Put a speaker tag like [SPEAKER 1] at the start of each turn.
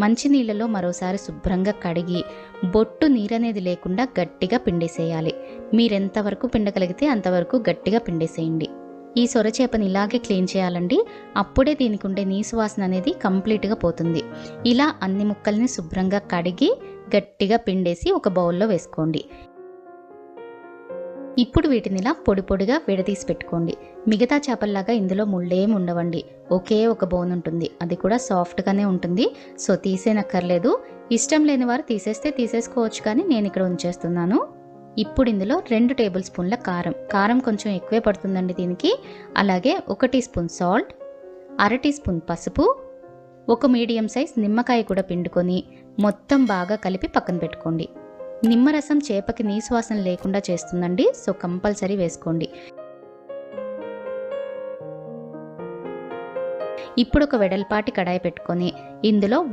[SPEAKER 1] మంచి నీళ్ళలో మరోసారి శుభ్రంగా కడిగి బొట్టు నీరనేది లేకుండా గట్టిగా పిండేసేయాలి. మీరెంతవరకు పిండగలిగితే అంతవరకు గట్టిగా పిండేసేయండి. ఈ సొరచేపని ఇలాగే క్లీన్ చేయాలండి. అప్పుడే దీనికి ఉండే నీసు వాసన అనేది కంప్లీట్గా పోతుంది. ఇలా అన్ని ముక్కల్ని శుభ్రంగా కడిగి గట్టిగా పిండేసి ఒక బౌల్లో వేసుకోండి. ఇప్పుడు వీటిని ఇలా పొడి పొడిగా విడదీసి పెట్టుకోండి. మిగతా చేపల్లాగా ఇందులో ముళ్ళేం ఉండవండి. ఒకే ఒక బోన్ ఉంటుంది, అది కూడా సాఫ్ట్గానే ఉంటుంది. సో తీసేనక్కర్లేదు. ఇష్టం లేని వారు తీసేసుకోవచ్చు, కానీ నేను ఇక్కడ ఉంచేస్తున్నాను. ఇప్పుడు ఇందులో 2 టేబుల్ స్పూన్ల కారం కొంచెం ఎక్కువే పడుతుందండి దీనికి. అలాగే 1 teaspoon salt, 1/2 teaspoon పసుపు, ఒక మీడియం సైజ్ నిమ్మకాయ కూడా పిండుకొని మొత్తం బాగా కలిపి పక్కన పెట్టుకోండి. నిమ్మరసం చేపకి నీసు వాసన లేకుండా చేస్తుందండి. సో కంపల్సరీ వేసుకోండి. ఇప్పుడు ఒక వెడల్పాటి కడాయి పెట్టుకొని ఇందులో